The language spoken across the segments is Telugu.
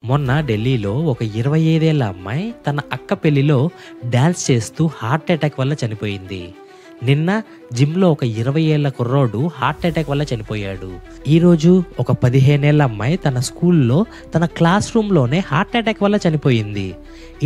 మొన్న ఢిల్లీలో ఒక 25 ఏళ్ల అమ్మాయి తన అక్క పెళ్లిలో డాన్స్ చేస్తూ హార్ట్ అటాక్ వల్ల చనిపోయింది. నిన్న జిమ్లో ఒక 20 ఏళ్ల కుర్రోడు హార్ట్ అటాక్ వల్ల చనిపోయాడు. ఈరోజు ఒక 15 ఏళ్ల అమ్మాయి తన స్కూల్లో తన క్లాస్ రూమ్లోనే హార్ట్ అటాక్ వల్ల చనిపోయింది.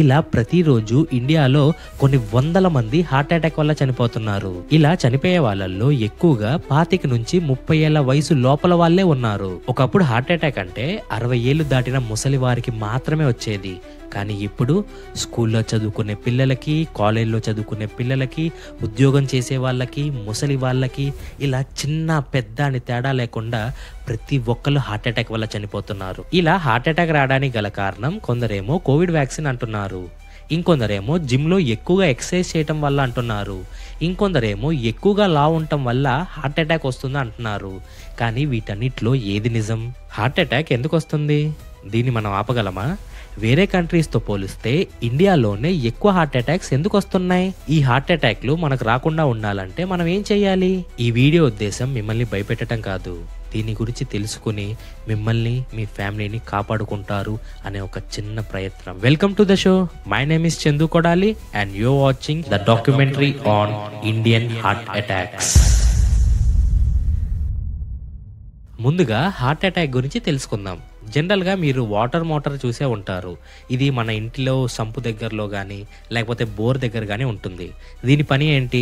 ఇలా ప్రతిరోజు ఇండియాలో కొన్ని వందల మంది హార్ట్ అటాక్ వల్ల చనిపోతున్నారు. ఇలా చనిపోయే వాళ్ళల్లో ఎక్కువగా 25 నుంచి 30 ఏళ్ల వయసు లోపల వాళ్ళే ఉన్నారు. ఒకప్పుడు హార్ట్ అటాక్ అంటే 60 ఏళ్లు దాటిన ముసలి వారికి మాత్రమే వచ్చేది. కానీ ఇప్పుడు స్కూల్లో చదువుకునే పిల్లలకి, కాలేజ్లో చదువుకునే పిల్లలకి, ఉద్యోగం చేసే వాళ్ళకి, ముసలి వాళ్ళకి ఇలా చిన్న పెద్ద అని తేడా లేకుండా ప్రతి ఒక్కళ్ళు హార్ట్ అటాక్ వల్ల చనిపోతున్నారు. ఇలా హార్ట్ అటాక్ రావడానికి గల కారణం కొందరేమో కోవిడ్ వ్యాక్సిన్ అంటున్నారు, ఇంకొందరేమో జిమ్లో ఎక్కువగా ఎక్సర్సైజ్ చేయటం వల్ల అంటున్నారు, ఇంకొందరేమో ఎక్కువగా లావు ఉండటం వల్ల హార్ట్ అటాక్ వస్తుంది అంటున్నారు. కానీ వీటన్నిటిలో ఏది నిజం? హార్ట్ అటాక్ ఎందుకు వస్తుంది? దీన్ని మనం ఆపగలమా? వేరే కంట్రీస్తో పోలిస్తే ఇండియాలోనే ఎక్కువ హార్ట్ అటాక్స్ ఎందుకు వస్తున్నాయి? ఈ హార్ట్ అటాక్లు మనకు రాకుండా ఉండాలంటే మనం ఏం చేయాలి? ఈ వీడియో ఉద్దేశం మిమ్మల్ని భయపెట్టడం కాదు, దీని గురించి తెలుసుకుని మిమ్మల్ని, మీ ఫ్యామిలీని కాపాడుకుంటారు అనే ఒక చిన్న ప్రయత్నం. Welcome to the show. My name is Chandu Kodali and you are watching the documentary on Indian heart attacks. ముందుగా హార్ట్ అటాక్ గురించి తెలుసుకుందాం. జనరల్గా మీరు వాటర్ మోటార్ చూసే ఉంటారు. ఇది మన ఇంటిలో సంపు దగ్గరలో కానీ లేకపోతే బోర్ దగ్గర కానీ ఉంటుంది. దీని పని ఏంటి?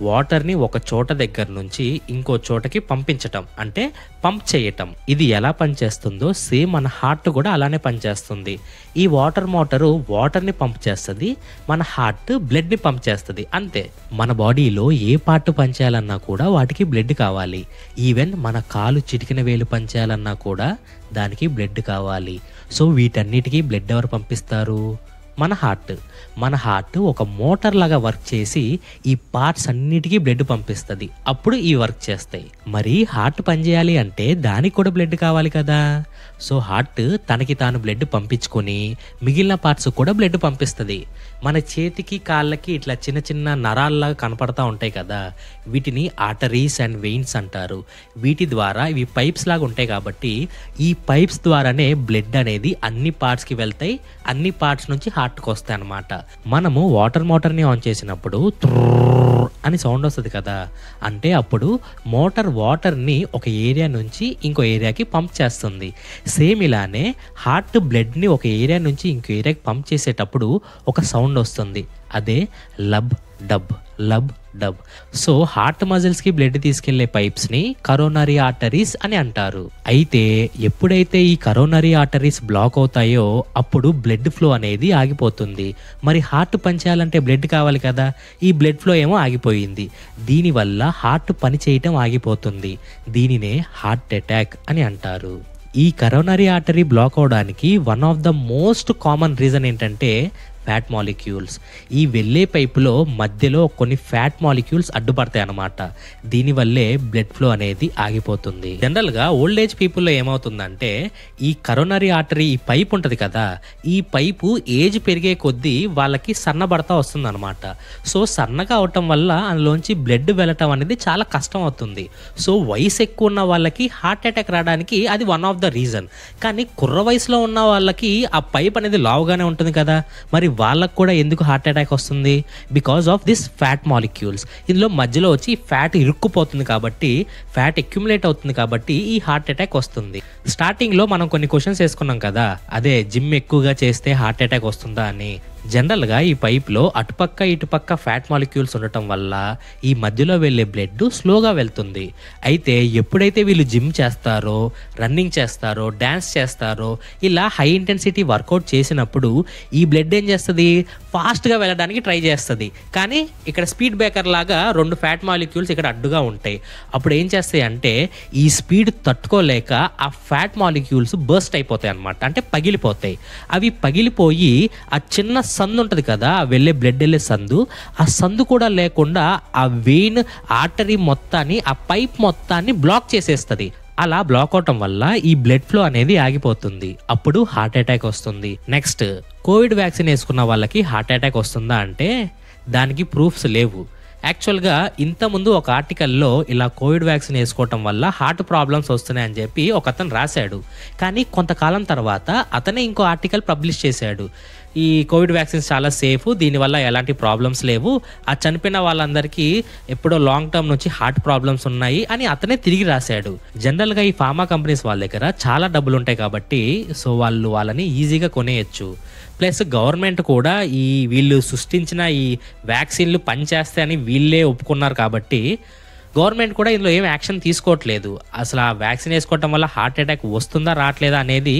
వాటర్ని ఒక చోట దగ్గర నుంచి ఇంకో చోటకి పంపించటం, అంటే పంప్ చేయటం. ఇది ఎలా పనిచేస్తుందో సేమ్ మన హార్ట్ కూడా అలానే పనిచేస్తుంది. ఈ వాటర్ మోటారు వాటర్ని పంప్ చేస్తుంది, మన హార్ట్ బ్లడ్ని పంప్ చేస్తుంది, అంతే. మన బాడీలో ఏ పార్ట్ పనిచేయాలన్నా కూడా వాటికి బ్లడ్ కావాలి. ఈవెన్ మన కాలు చిటికిన వేలు పనిచేయాలన్నా కూడా దానికి బ్లడ్ కావాలి. సో వీటన్నిటికీ బ్లడ్ ఎవరు పంపిస్తారు? మన హార్ట్. మన హార్ట్ ఒక మోటార్ లాగా వర్క్ చేసి ఈ పార్ట్స్ అన్నిటికీ బ్లడ్ పంపిస్తుంది. అప్పుడు ఈ వర్క్ చేస్తాయి. మరి హార్ట్ పనిచేయాలి అంటే దానికి కూడా బ్లడ్ కావాలి కదా. సో హార్ట్ తనకి తాను బ్లడ్ పంపించుకొని మిగిలిన పార్ట్స్ కూడా బ్లడ్ పంపిస్తుంది. మన చేతికి, కాళ్ళకి ఇట్లా చిన్న చిన్న నరాల్లాగా కనపడతా ఉంటాయి కదా, వీటిని ఆర్టరీస్ అండ్ వెయిన్స్ అంటారు. వీటి ద్వారా ఇవి పైప్స్ లాగా ఉంటాయి కాబట్టి ఈ పైప్స్ ద్వారానే బ్లడ్ అనేది అన్ని పార్ట్స్కి వెళ్తాయి, అన్ని పార్ట్స్ నుంచి హార్ట్కి వస్తాయి అన్నమాట. మనము వాటర్ మోటార్ని ఆన్ చేసినప్పుడు అని సౌండ్ వస్తుంది కదా, అంటే అప్పుడు మోటార్ వాటర్ని ఒక ఏరియా నుంచి ఇంకో ఏరియాకి పంప్ చేస్తుంది. సేమ్ ఇలానే హార్ట్ బ్లడ్ని ఒక ఏరియా నుంచి ఇంకో ఏరియాకి పంప్ చేసేటప్పుడు ఒక సౌండ్ వస్తుంది, అదే lub dub, lub dub. So heart మజిల్స్కి బ్లడ్ తీసుకెళ్లే పైప్స్ని కరోనరీ ఆర్టరీస్ అని అంటారు. అయితే ఎప్పుడైతే ఈ కరోనరీ ఆర్టరీస్ బ్లాక్ అవుతాయో అప్పుడు బ్లడ్ ఫ్లో అనేది ఆగిపోతుంది. మరి హార్ట్ పనిచేయాలంటే బ్లడ్ కావాలి కదా, ఈ బ్లడ్ ఫ్లో ఏమో ఆగిపోయింది. దీనివల్ల హార్ట్ పని చేయటం ఆగిపోతుంది. దీనినే హార్ట్ అటాక్ అని అంటారు. ఈ కరోనరీ ఆర్టరీ బ్లాక్ అవడానికి one of the most common reason ఏంటంటే ఫ్యాట్ మాలిక్యూల్స్. ఈ వెళ్ళే పైపులో మధ్యలో కొన్ని ఫ్యాట్ మాలిక్యూల్స్ అడ్డుపడతాయి అన్నమాట. దీనివల్లే బ్లడ్ ఫ్లో అనేది ఆగిపోతుంది. జనరల్గా ఓల్డ్ ఏజ్ పీపుల్లో ఏమవుతుందంటే ఈ కరోనరీ ఆర్టరీ, ఈ పైప్ ఉంటుంది కదా, ఈ పైపు ఏజ్ పెరిగే కొద్దీ వాళ్ళకి సన్నబడతా వస్తుంది అనమాట. సో సన్నగా అవటం వల్ల అందులోంచి బ్లడ్ వెళ్ళటం అనేది చాలా కష్టం అవుతుంది. సో వయసు ఎక్కువ ఉన్న వాళ్ళకి హార్ట్ అటాక్ రావడానికి అది వన్ ఆఫ్ ద రీజన్. కానీ కుర్ర వయసులో ఉన్న వాళ్ళకి ఆ పైప్ అనేది లావుగానే ఉంటుంది కదా, మరి వాళ్ళకు కూడా ఎందుకు హార్ట్ అటాక్ వస్తుంది? Because of this fat molecules. ఇందులో మధ్యలో వచ్చి ఫ్యాట్ ఇరుక్కుపోతుంది కాబట్టి, ఫ్యాట్ అక్యుములేట్ అవుతుంది కాబట్టి ఈ హార్ట్ అటాక్ వస్తుంది. స్టార్టింగ్లో మనం కొన్ని క్వశ్చన్స్ వేసుకున్నాం కదా, అదే జిమ్ ఎక్కువగా చేస్తే హార్ట్ అటాక్ వస్తుందా అని. జనరల్గా ఈ పైప్లో అటుపక్క ఇటుపక్క ఫ్యాట్ మాలిక్యూల్స్ ఉండటం వల్ల ఈ మధ్యలో వెళ్ళే బ్లడ్ స్లోగా వెళ్తుంది. అయితే ఎప్పుడైతే వీళ్ళు జిమ్ చేస్తారో, రన్నింగ్ చేస్తారో, డ్యాన్స్ చేస్తారో, ఇలా హై ఇంటెన్సిటీ వర్కౌట్ చేసినప్పుడు ఈ బ్లడ్ ఏం చేస్తుంది? ఫాస్ట్గా వెళ్ళడానికి ట్రై చేస్తుంది. కానీ ఇక్కడ స్పీడ్ బ్రేకర్ లాగా 2 ఫ్యాట్ మాలిక్యూల్స్ ఇక్కడ అడ్డుగా ఉంటాయి. అప్పుడు ఏం చేస్తాయి అంటే ఈ స్పీడ్ తట్టుకోలేక ఆ ఫ్యాట్ మాలిక్యూల్స్ బర్స్ట్ అయిపోతాయి అన్నమాట, అంటే పగిలిపోతాయి. అవి పగిలిపోయి ఆ చిన్న సందు ఉంటుంది కదా, వెళ్ళే బ్లడ్ వెళ్ళే సందు, ఆ సందు కూడా లేకుండా ఆ వెయిన్ ఆర్టరీ మొత్తాన్ని, ఆ పైప్ మొత్తాన్ని బ్లాక్ చేసేస్తుంది. అలా బ్లాక్ అవటం వల్ల ఈ బ్లడ్ ఫ్లో అనేది ఆగిపోతుంది. అప్పుడు హార్ట్ అటాక్ వస్తుంది. నెక్స్ట్, కోవిడ్ వ్యాక్సిన్ వేసుకున్న వాళ్ళకి హార్ట్ అటాక్ వస్తుందా అంటే దానికి ప్రూఫ్స్ లేవు. యాక్చువల్గా ఇంతకుముందు ఒక ఆర్టికల్లో ఇలా కోవిడ్ వ్యాక్సిన్ వేసుకోవటం వల్ల హార్ట్ ప్రాబ్లమ్స్ వస్తున్నాయని చెప్పి ఒక అతను రాశాడు. కానీ కొంతకాలం తర్వాత అతనే ఇంకో ఆర్టికల్ పబ్లిష్ చేశాడు. ఈ కోవిడ్ వ్యాక్సిన్స్ చాలా సేఫ్, దీనివల్ల ఎలాంటి ప్రాబ్లమ్స్ లేవు, ఆ చనిపోయిన వాళ్ళందరికీ ఎప్పుడో లాంగ్ టర్మ్ నుంచి హార్ట్ ప్రాబ్లమ్స్ ఉన్నాయి అని అతనే తిరిగి రాశాడు. జనరల్గా ఈ ఫార్మా కంపెనీస్ వాళ్ళ దగ్గర చాలా డబ్బులు ఉంటాయి కాబట్టి సో వాళ్ళని ఈజీగా కొనేయచ్చు. ప్లస్ గవర్నమెంట్ కూడా వీళ్ళు సృష్టించిన ఈ వ్యాక్సిన్లు పనిచేస్తాయని వీళ్ళే ఒప్పుకున్నారు కాబట్టి గవర్నమెంట్ కూడా ఇందులో ఏం యాక్షన్ తీసుకోవట్లేదు. అసలు ఆ వ్యాక్సిన్ వేసుకోవటం వల్ల హార్ట్ అటాక్ వస్తుందా రావట్లేదా అనేది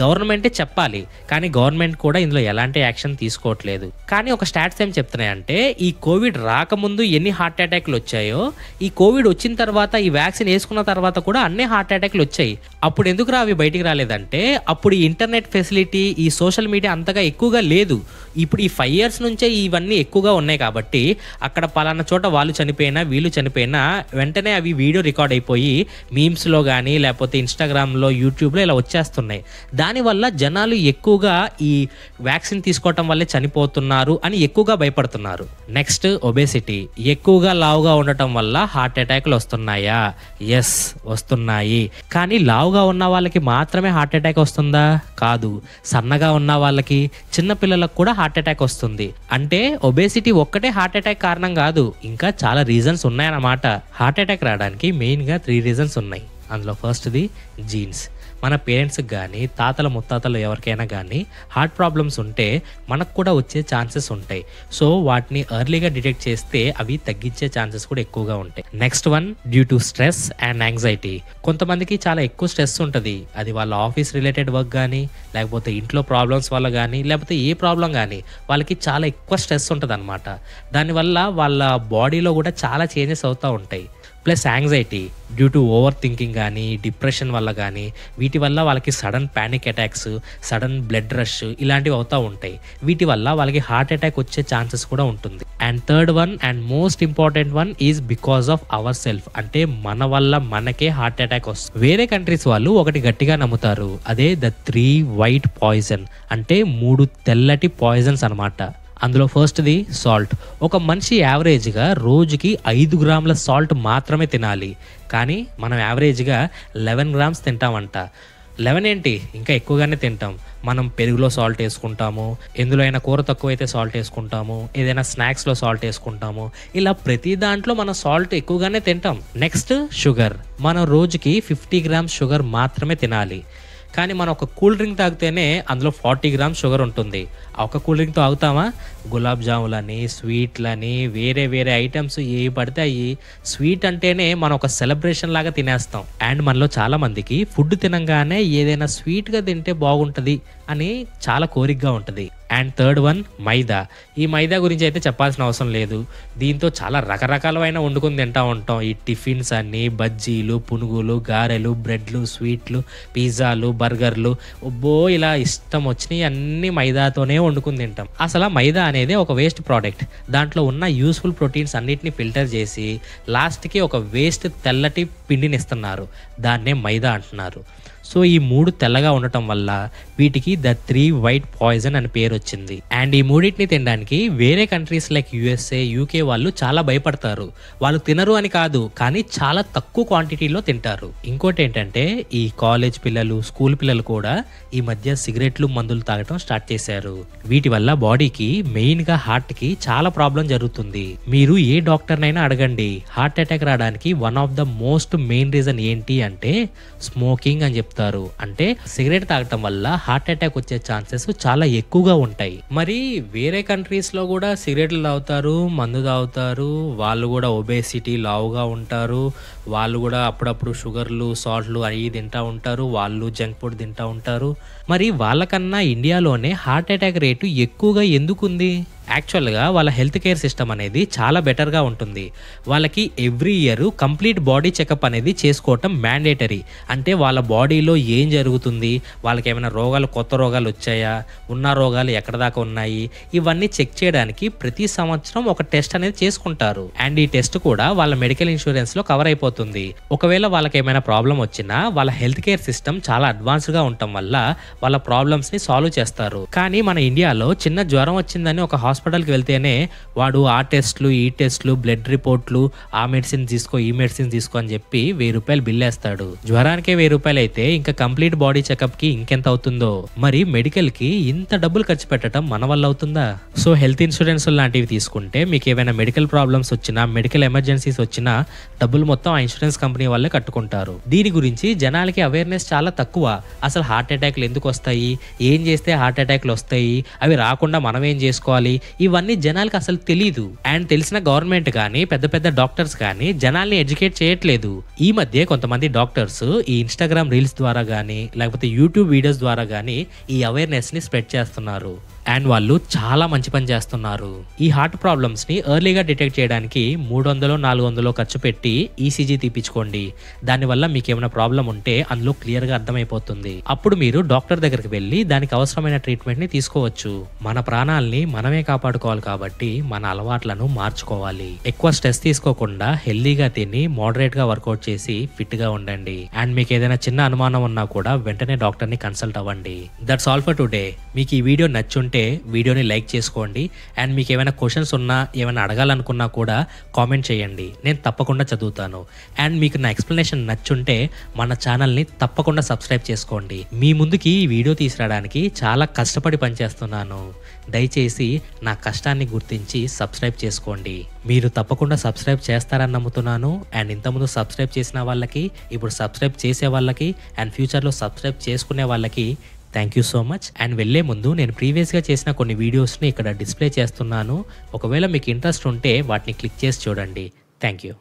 గవర్నమెంటే చెప్పాలి, కానీ గవర్నమెంట్ కూడా ఇందులో ఎలాంటి యాక్షన్ తీసుకోవట్లేదు. కానీ ఒక స్టాట్స్ ఏం చెప్తున్నాయంటే ఈ కోవిడ్ రాకముందు ఎన్ని హార్ట్ అటాక్లు వచ్చాయో ఈ కోవిడ్ వచ్చిన తర్వాత ఈ వ్యాక్సిన్ వేసుకున్న తర్వాత కూడా అన్ని హార్ట్ అటాక్లు వచ్చాయి. అప్పుడు ఎందుకు అవి బయటికి రాలేదంటే అప్పుడు ఈ ఇంటర్నెట్ ఫెసిలిటీ, ఈ సోషల్ మీడియా అంతగా ఎక్కువగా లేదు. ఇప్పుడు ఈ 5 years నుంచే ఇవన్నీ ఎక్కువగా ఉన్నాయి కాబట్టి అక్కడ పలానా చోట వాళ్ళు చనిపోయినా వీళ్ళు చనిపోయినా వెంటనే అవి వీడియో రికార్డ్ అయిపోయి మీమ్స్లో కానీ లేకపోతే ఇన్స్టాగ్రామ్లో, యూట్యూబ్లో ఇలా వచ్చేస్తున్నాయి. దానివల్ల జనాలు ఎక్కువగా ఈ వ్యాక్సిన్ తీసుకోవటం వల్లే చనిపోతున్నారు అని ఎక్కువగా భయపడుతున్నారు. Next obesity. ఎక్కువగా లావుగా ఉండటం వల్ల హార్ట్ అటాక్లు వస్తున్నాయా? ఎస్, వస్తున్నాయి. కానీ లావుగా ఉన్న వాళ్ళకి మాత్రమే హార్ట్ అటాక్ వస్తుందా? కాదు. సన్నగా ఉన్న వాళ్ళకి, చిన్నపిల్లలకు కూడా హార్ట్ అటాక్ వస్తుంది. అంటే ఒబేసిటీ ఒక్కటే హార్ట్ అటాక్ కారణం కాదు, ఇంకా చాలా రీజన్స్ ఉన్నాయన్నమాట. హార్ట్ అటాక్ రావడానికి మెయిన్గా 3 reasons ఉన్నాయి. అందులో ఫస్ట్ది జీన్స్. మన పేరెంట్స్కి కానీ తాతల ముత్తాతలు ఎవరికైనా కానీ హార్ట్ ప్రాబ్లమ్స్ ఉంటే మనకు కూడా వచ్చే ఛాన్సెస్ ఉంటాయి. సో వాటిని ఎర్లీగా డిటెక్ట్ చేస్తే అవి తగ్గించే ఛాన్సెస్ కూడా ఎక్కువగా ఉంటాయి. Next one, due to stress and anxiety. కొంతమందికి చాలా ఎక్కువ స్ట్రెస్ ఉంటుంది. అది వాళ్ళ ఆఫీస్ రిలేటెడ్ వర్క్ కానీ లేకపోతే ఇంట్లో ప్రాబ్లమ్స్ వల్ల కానీ లేకపోతే ఏ ప్రాబ్లం కానీ వాళ్ళకి చాలా ఎక్కువ స్ట్రెస్ ఉంటుంది అనమాట. దానివల్ల వాళ్ళ బాడీలో కూడా చాలా చేంజెస్ అవుతూ ఉంటాయి. Plus anxiety due to over thinking కానీ డిప్రెషన్ వల్ల కానీ వీటి వల్ల వాళ్ళకి sudden panic attacks, sudden blood rush ఇలాంటివి అవుతూ ఉంటాయి. వీటి వల్ల వాళ్ళకి హార్ట్ అటాక్ వచ్చే ఛాన్సెస్ కూడా ఉంటుంది. And third one and most important one is because of our self. అంటే మన వల్ల మనకే హార్ట్ అటాక్ వస్తుంది. వేరే కంట్రీస్ వాళ్ళు ఒకటి గట్టిగా నమ్ముతారు, అదే ద 3 white poison, అంటే 3 తెల్లటి పాయిజన్స్ అనమాట. అందులో ఫస్ట్ది సాల్ట్. ఒక మనిషి యావరేజ్గా రోజుకి 5 grams సాల్ట్ మాత్రమే తినాలి, కానీ మనం యావరేజ్గా 11 grams తింటామంట. 11 ఏంటి, ఇంకా ఎక్కువగానే తింటాం. మనం పెరుగులో సాల్ట్ వేసుకుంటాము, ఎందులో అయినా కూర తక్కువైతే సాల్ట్ వేసుకుంటాము, ఏదైనా స్నాక్స్లో సాల్ట్ వేసుకుంటాము. ఇలా ప్రతి దాంట్లో మనం సాల్ట్ ఎక్కువగానే తింటాం. Next sugar. మనం రోజుకి 50 grams షుగర్ మాత్రమే తినాలి, కానీ మనం ఒక కూల్ డ్రింక్ తాగితేనే అందులో 40 grams షుగర్ ఉంటుంది. ఆ ఒక కూల్ డ్రింక్ తాగుతామా? గులాబ్ జాములని, స్వీట్లని, వేరే వేరే ఐటమ్స్ ఏవి పడితే అవి స్వీట్ అంటేనే మనం ఒక సెలబ్రేషన్ లాగా తినేస్తాం. అండ్ మనలో చాలా మందికి ఫుడ్ తినంగానే ఏదైనా స్వీట్గా తింటే బాగుంటుంది అని చాలా కోరికగా ఉంటుంది. అండ్ థర్డ్ వన్ మైదా. ఈ మైదా గురించి అయితే చెప్పాల్సిన అవసరం లేదు. దీంతో చాలా రకరకాలమైన వండుకొని తింటూ ఉంటాం. ఈ టిఫిన్స్ అన్ని, బజ్జీలు, పునుగులు, గారెలు, బ్రెడ్లు, స్వీట్లు, పిజ్జాలు, బర్గర్లు, ఒబ్బో ఇలా ఇష్టం వచ్చినవి అన్ని మైదాతోనే వండుకుని తింటాం. అసలు మైదా అనేది ఒక వేస్ట్ ప్రోడక్ట్. దాంట్లో ఉన్న యూస్ఫుల్ ప్రోటీన్స్ అన్నిటిని ఫిల్టర్ చేసి లాస్ట్కి ఒక వేస్ట్ తెల్లటి పిండిని ఇస్తున్నారు, దాన్నే మైదా అంటున్నారు. సో ఈ 3 తెల్లగా ఉండటం వల్ల వీటికి ద 3 white poison అని పేరు వచ్చింది. అండ్ ఈ మూడింటిని తినడానికి వేరే కంట్రీస్ లైక్ USA, UK వాళ్ళు చాలా భయపడతారు. వాళ్ళు తినరు అని కాదు, కానీ చాలా తక్కువ క్వాంటిటీలో తింటారు. ఇంకోటి ఏంటంటే ఈ కాలేజ్ పిల్లలు, స్కూల్ పిల్లలు కూడా ఈ మధ్య సిగరెట్లు, మందులు తాగటం స్టార్ట్ చేశారు. వీటి వల్ల బాడీకి, మెయిన్గా హార్ట్కి చాలా ప్రాబ్లం జరుగుతుంది. మీరు ఏ డాక్టర్నైనా అడగండి, హార్ట్ అటాక్ రావడానికి one of the most main reason ఏంటి అంటే స్మోకింగ్ అని చెప్తారు. అంటే సిగరెట్ తాగటం వల్ల హార్ట్ అటాక్ వచ్చే ఛాన్సెస్ చాలా ఎక్కువగా ఉంటాయి. మరి వేరే కంట్రీస్ లో కూడా సిగరెట్లు తాగుతారు, మందు తాగుతారు, వాళ్ళు కూడా ఒబేసిటీ, లావుగా ఉంటారు, వాళ్ళు కూడా అప్పుడప్పుడు షుగర్లు, సాల్ట్లు అవి తింటూ ఉంటారు, వాళ్ళు జంక్ ఫుడ్ తింటూ ఉంటారు. మరి వాళ్ళకన్నా ఇండియాలోనే హార్ట్ అటాక్ రేటు ఎక్కువగా ఎందుకుంది? యాక్చువల్గా వాళ్ళ హెల్త్ కేర్ సిస్టమ్ అనేది చాలా బెటర్గా ఉంటుంది. వాళ్ళకి every year complete body checkup అనేది చేసుకోవటం మ్యాండేటరీ. అంటే వాళ్ళ బాడీలో ఏం జరుగుతుంది, వాళ్ళకి ఏమైనా రోగాలు, కొత్త రోగాలు వచ్చాయా, ఉన్న రోగాలు ఎక్కడ దాకా ఉన్నాయి, ఇవన్నీ చెక్ చేయడానికి ప్రతి సంవత్సరం ఒక టెస్ట్ అనేది చేసుకుంటారు. అండ్ ఈ టెస్ట్ కూడా వాళ్ళ మెడికల్ ఇన్సూరెన్స్లో కవర్ అయిపోతుంది. ఒకవేళ వాళ్ళకి ఏమైనా ప్రాబ్లం వచ్చినా వాళ్ళ హెల్త్ కేర్ సిస్టమ్ చాలా అడ్వాన్స్డ్గా ఉండటం వల్ల వాళ్ళ ప్రాబ్లమ్స్ని సాల్వ్ చేస్తారు. కానీ మన ఇండియాలో చిన్న జ్వరం వచ్చిందని ఒక హాస్పిటల్‌కి వెళ్తేనే వాడు ఆ టెస్ట్‌లు, ఈ టెస్ట్‌లు, బ్లడ్ రిపోర్ట్‌లు, ఆ మెడిసిన్ తీసుకో, ఈ మెడిసిన్ తీసుకో అని చెప్పి రూ. 1000 బిల్లేస్తాడు. జ్వరానికే రూ. 1000 అయితే ఇంకా కంప్లీట్ బాడీ చెకప్‌కి ఇంకెంత అవుతుందో. మరి మెడికల్‌కి ఇంత డబ్బులు ఖర్చు పెట్టడం మన వల్ల అవుతుందా? సో హెల్త్ ఇన్సూరెన్స్ లాంటివి తీసుకుంటే మీకు ఏవైనా మెడికల్ ప్రాబ్లమ్స్ వచ్చినా, మెడికల్ ఎమర్జెన్సీస్ వచ్చినా డబ్బులు మొత్తం ఆ ఇన్సూరెన్స్ కంపెనీ వాళ్ళే కట్టుకుంటారు. దీని గురించి జనాలకి అవేర్‌నెస్ చాలా తక్కువ. అసలు హార్ట్ అటాక్‌లు ఎందుకు వస్తాయి? ఏం చేస్తే హార్ట్ అటాక్‌లు వస్తాయి? అవి రాకుండా మనం ఏం చేసుకోవాలి? ఇవన్నీ జనాలకి అసలు తెలీదు. అండ్ తెలిసిన గవర్నమెంట్ కానీ, పెద్ద పెద్ద డాక్టర్స్ కానీ జనాల్ని ఎడ్యుకేట్ చేయట్లేదు. ఈ మధ్య కొంతమంది డాక్టర్స్ ఈ ఇన్‌స్టాగ్రామ్ రీల్స్ ద్వారా గానీ, లేకపోతే యూట్యూబ్ వీడియోస్ ద్వారా గానీ ఈ అవేర్‌నెస్ ని స్ప్రెడ్ చేస్తున్నారు. అండ్ వాళ్ళు చాలా మంచి పని చేస్తున్నారు. ఈ హార్ట్ ప్రాబ్లమ్స్ ని ఎర్లీగా డిటెక్ట్ చేయడానికి 300-400 ఖర్చు పెట్టి ఈసీజీ తీపించుకోండి. దానివల్ల మీకు ఏమైనా ప్రాబ్లం ఉంటే అందులో క్లియర్ గా అర్థమైపోతుంది. అప్పుడు మీరు డాక్టర్ దగ్గరికి వెళ్ళి దానికి అవసరమైన ట్రీట్మెంట్ ని తీసుకోవచ్చు. మన ప్రాణాలని మనమే కాపాడుకోవాలి కాబట్టి మన అలవాట్లను మార్చుకోవాలి. ఎక్కువ స్ట్రెస్ తీసుకోకుండా హెల్దీగా తిని మోడరేట్ గా వర్కౌట్ చేసి ఫిట్ గా ఉండండి. అండ్ మీకు ఏదైనా చిన్న అనుమానం ఉన్నా కూడా వెంటనే డాక్టర్ ని కన్సల్ట్ అవ్వండి. That's all for today. మీకు ఈ వీడియో నచ్చుంటే వీడియోని లైక్ చేసుకోండి. అండ్ మీకు ఏమైనా క్వశ్చన్స్ ఉన్నా, ఏమైనా అడగాలనుకున్నా కూడా కామెంట్ చేయండి. నేను తప్పకుండా చదువుతాను. అండ్ మీకు నా ఎక్స్ప్లెనేషన్ నచ్చుంటే మన ఛానల్ని తప్పకుండా సబ్స్క్రైబ్ చేసుకోండి. మీ ముందుకి ఈ వీడియో తీసుకురావడానికి చాలా కష్టపడి పనిచేస్తున్నాను. దయచేసి నా కష్టాన్ని గుర్తించి సబ్స్క్రైబ్ చేసుకోండి. మీరు తప్పకుండా సబ్స్క్రైబ్ చేస్తారని నమ్ముతున్నాను. అండ్ ఇంతకుముందు సబ్స్క్రైబ్ చేసిన వాళ్ళకి, ఇప్పుడు సబ్స్క్రైబ్ చేసే వాళ్ళకి, అండ్ ఫ్యూచర్లో సబ్స్క్రైబ్ చేసుకునే వాళ్ళకి thank you so much. And వెళ్లే ముందు నేను ప్రీవియస్గా చేసిన కొన్ని వీడియోస్ని ఇక్కడ డిస్ప్లే చేస్తున్నాను. ఒకవేళ మీకు ఇంట్రెస్ట్ ఉంటే వాటిని క్లిక్ చేసి చూడండి. Thank you.